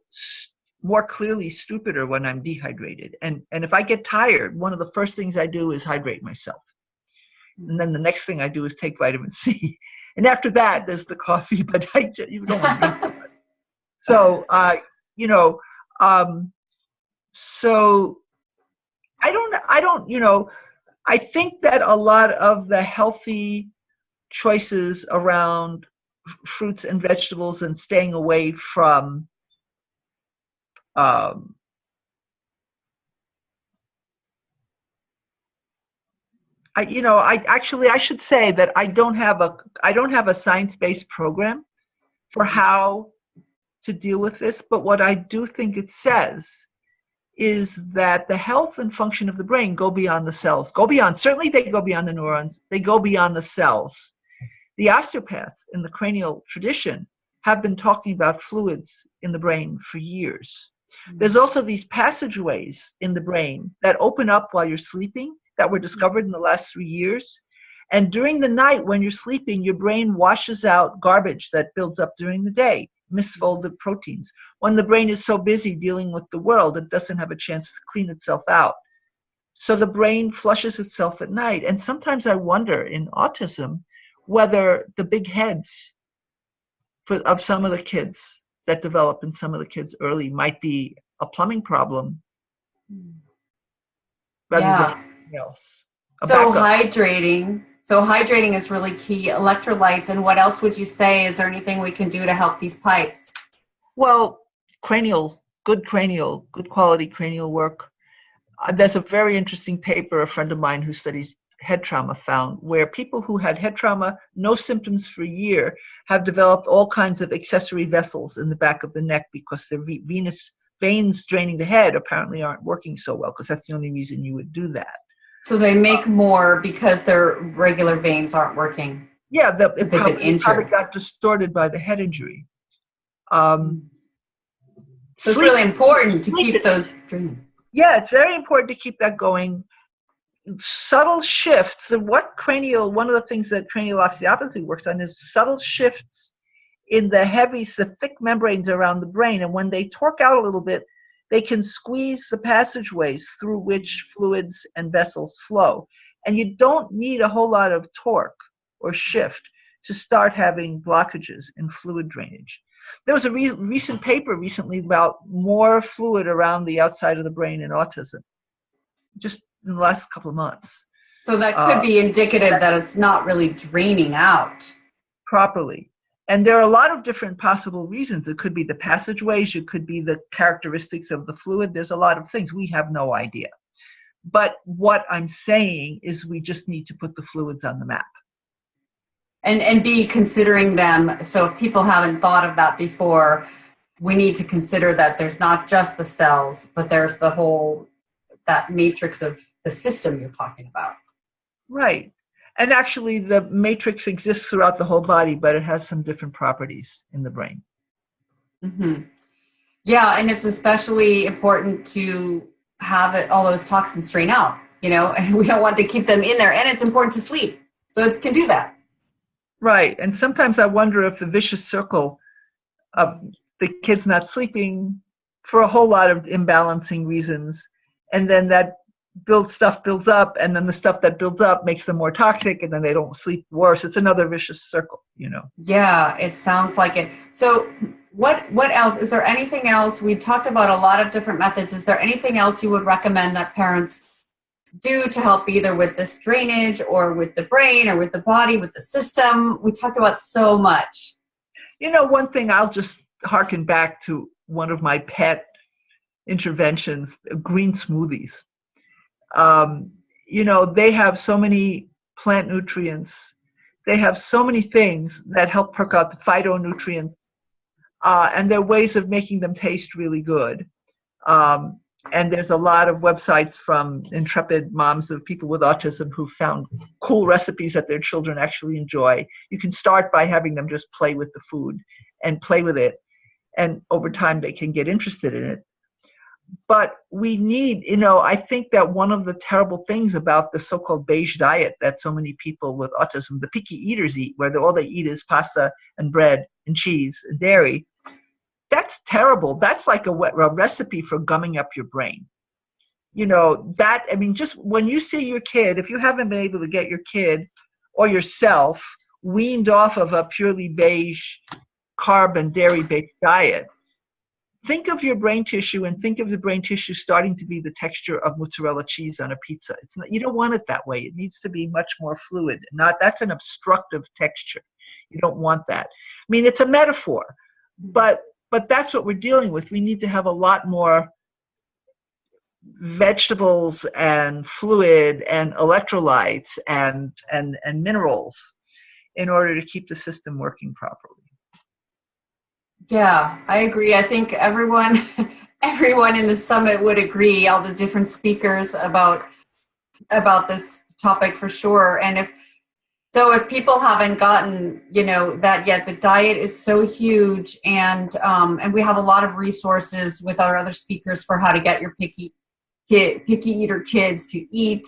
more clearly stupider when I'm dehydrated. And if I get tired, one of the first things I do is hydrate myself. And then the next thing I do is take vitamin C. And after that, there's the coffee, but you don't want to drink too much. So, so I think that a lot of the healthy choices around fruits and vegetables and staying away from I should say that I don't have a science-based program for how to deal with this, but what I do think it says is that the health and function of the brain go beyond the cells, certainly they go beyond the neurons, they go beyond the cells. The osteopaths in the cranial tradition have been talking about fluids in the brain for years. There's also these passageways in the brain that open up while you're sleeping that were discovered in the last 3 years. And during the night when you're sleeping, your brain washes out garbage that builds up during the day, misfolded proteins. When the brain is so busy dealing with the world, it doesn't have a chance to clean itself out. So the brain flushes itself at night. And sometimes I wonder in autism whether the big heads of some of the kids that develop in some of the kids early might be a plumbing problem rather than anything else. So hydrating is really key. Electrolytes, and what else would you say? Is there anything we can do to help these pipes? Well, good quality cranial work. There's a very interesting paper a friend of mine who studies head trauma found, where people who had head trauma, no symptoms for a year, have developed all kinds of accessory vessels in the back of the neck because their venous veins draining the head apparently aren't working so well, because that's the only reason you would do that. So they make more because their regular veins aren't working. Yeah, it probably got distorted by the head injury. So it's really important to keep those draining. Yeah, it's very important to keep that going. Subtle shifts. And one of the things that cranial osteopathy works on is subtle shifts in the thick membranes around the brain. And when they torque out a little bit, they can squeeze the passageways through which fluids and vessels flow. And you don't need a whole lot of torque or shift to start having blockages in fluid drainage. There was a recent paper recently about more fluid around the outside of the brain in autism, just in the last couple of months. So that could be indicative that it's not really draining out properly. And there are a lot of different possible reasons. It could be the passageways, it could be the characteristics of the fluid. There's a lot of things. We have no idea. But what I'm saying is we just need to put the fluids on the map. And be considering them. So if people haven't thought of that before, we need to consider that there's not just the cells, but there's the whole, that matrix of the system you're talking about. Right. And actually the matrix exists throughout the whole body, but it has some different properties in the brain. Mm-hmm. Yeah, and it's especially important to have all those toxins drain out, and we don't want to keep them in there. And it's important to sleep, so it can do that. Right. And sometimes I wonder if the vicious circle of the kids not sleeping for a whole lot of imbalancing reasons, and then that stuff builds up, and then the stuff that builds up makes them more toxic, and then they don't sleep worse. It's another vicious circle, Yeah, it sounds like it. So what else? Is there anything else? We talked about a lot of different methods. Is there anything else you would recommend that parents do to help either with this drainage or with the brain or with the body, with the system? We talk about so much. One thing, I'll just harken back to one of my pet interventions, green smoothies. They have so many plant nutrients. They have so many things that help perk out the phytonutrients, and there are ways of making them taste really good. And there's a lot of websites from intrepid moms of people with autism who found cool recipes that their children actually enjoy. You can start by having them just play with the food and play with it, and over time they can get interested in it. But we need, I think that one of the terrible things about the so-called beige diet that so many people with autism, the picky eaters, eat, where all they eat is pasta and bread and cheese and dairy, that's terrible. That's like a recipe for gumming up your brain. that, I mean, just when you see your kid, if you haven't been able to get your kid or yourself weaned off of a purely beige carb and dairy-based diet, think of your brain tissue and think of the brain tissue starting to be the texture of mozzarella cheese on a pizza. It's not, you don't want it that way. It needs to be much more fluid. That's an obstructive texture. You don't want that. I mean, it's a metaphor, but that's what we're dealing with. We need to have a lot more vegetables and fluid and electrolytes and minerals in order to keep the system working properly. Yeah, I agree. I think everyone in the summit would agree, all the different speakers about this topic for sure. And if people haven't gotten, that yet, the diet is so huge, and we have a lot of resources with our other speakers for how to get your picky eater kids to eat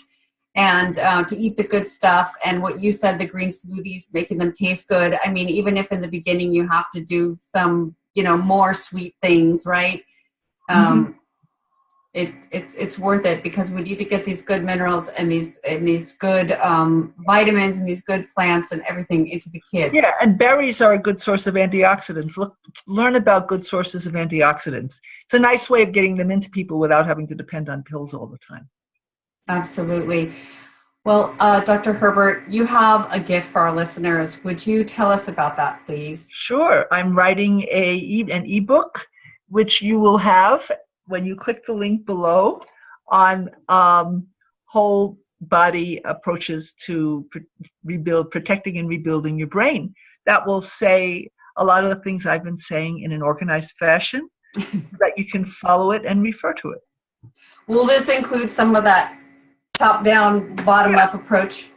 and to eat the good stuff. And what you said, the green smoothies, making them taste good. I mean, even if in the beginning you have to do some, more sweet things, right? It's worth it, because we need to get these good minerals and these good vitamins and these good plants and everything into the kids. Yeah, and berries are a good source of antioxidants. Learn about good sources of antioxidants. It's a nice way of getting them into people without having to depend on pills all the time. Absolutely. Well, Dr. Herbert, you have a gift for our listeners. Would you tell us about that, please? Sure. I'm writing an ebook, which you will have when you click the link below, on whole body approaches to protecting and rebuilding your brain. That will say a lot of the things I've been saying in an organized fashion, that you can follow it and refer to it. Will this include some of that top-down, bottom-up approach?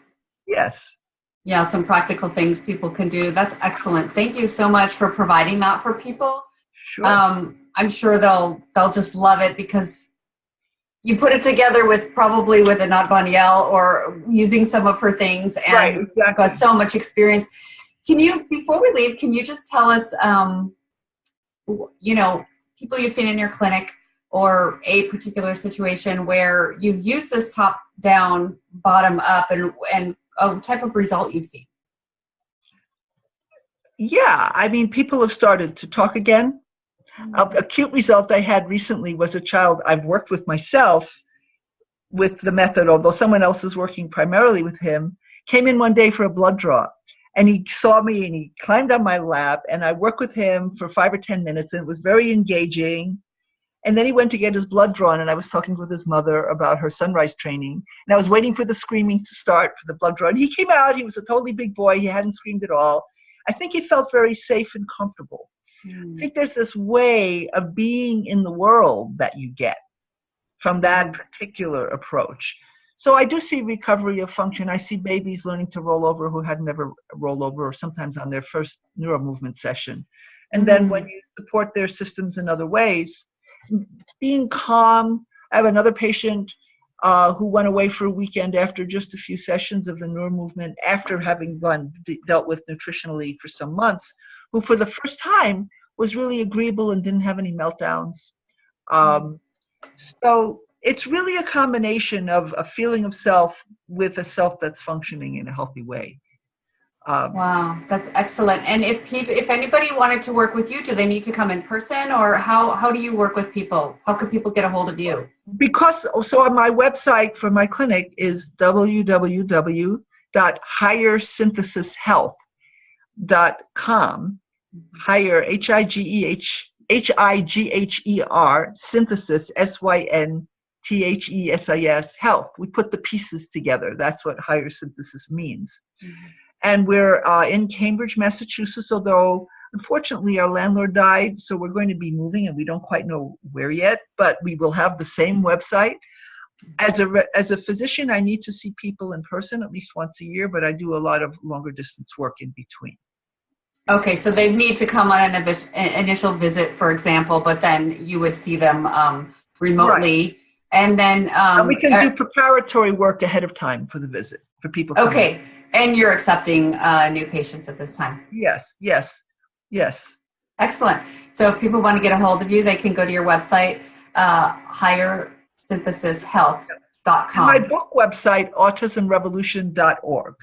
Yes. Yeah, some practical things people can do. That's excellent. Thank you so much for providing that for people. Sure. I'm sure they'll just love it, because you put it together probably with Anat Baniel, or using some of her things, and right, exactly. Got so much experience. Before we leave, can you just tell us, people you've seen in your clinic, or a particular situation where you've used this top down, bottom up, and a type of result you've seen? Yeah, I mean, people have started to talk again. A cute result I had recently was a child I've worked with myself with the method, although someone else is working primarily with him, came in one day for a blood draw. And he saw me and he climbed on my lap, and I worked with him for 5 or 10 minutes, and it was very engaging. And then he went to get his blood drawn, and I was talking with his mother about her sunrise training. And I was waiting for the screaming to start for the blood draw. And he came out. He was a totally big boy. He hadn't screamed at all. I think he felt very safe and comfortable. I think there's this way of being in the world that you get from that particular approach. So I do see recovery of function. I see babies learning to roll over who had never rolled over, or sometimes on their first neuromovement session. And then when you support their systems in other ways, being calm. I have another patient who went away for a weekend after just a few sessions of the neuromovement, after having dealt with nutritionally for some months, who for the first time was really agreeable and didn't have any meltdowns. So it's really a combination of a feeling of self with a self that's functioning in a healthy way. Wow, that's excellent. And if anybody wanted to work with you, do they need to come in person, or how do you work with people? How can people get a hold of you? So on my website for my clinic is www.highersynthesishealth.com. Higher, Higher, synthesis, SYNTHESIS, health. We put the pieces together. That's what higher synthesis means. And we're in Cambridge, Massachusetts, although unfortunately our landlord died, so we're going to be moving, and we don't quite know where yet, but we will have the same website. As a physician, I need to see people in person at least once a year, but I do a lot of longer distance work in between. Okay, so they need to come on an initial visit, for example, but then you would see them remotely. Right. And then and we can do preparatory work ahead of time for the visit for people. Okay, and you're accepting new patients at this time? Yes. Excellent. So if people want to get a hold of you, they can go to your website, Higher synthesishealth.com. My book website, autismrevolution.org.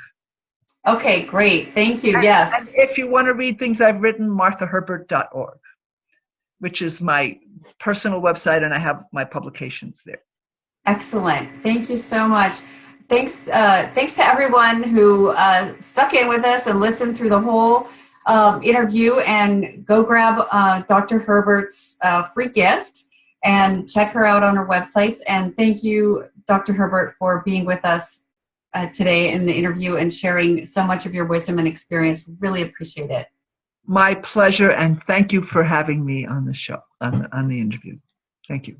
Okay, great. Thank you. And Yes. if you want to read things I've written, marthaherbert.org, which is my personal website, and I have my publications there. Excellent. Thank you so much. Thanks to everyone who stuck in with us and listened through the whole interview. And go grab Dr. Herbert's free gift and check her out on her websites. And thank you, Dr. Herbert, for being with us today in the interview and sharing so much of your wisdom and experience. Really appreciate it. My pleasure, and thank you for having me on the show, on the interview. Thank you.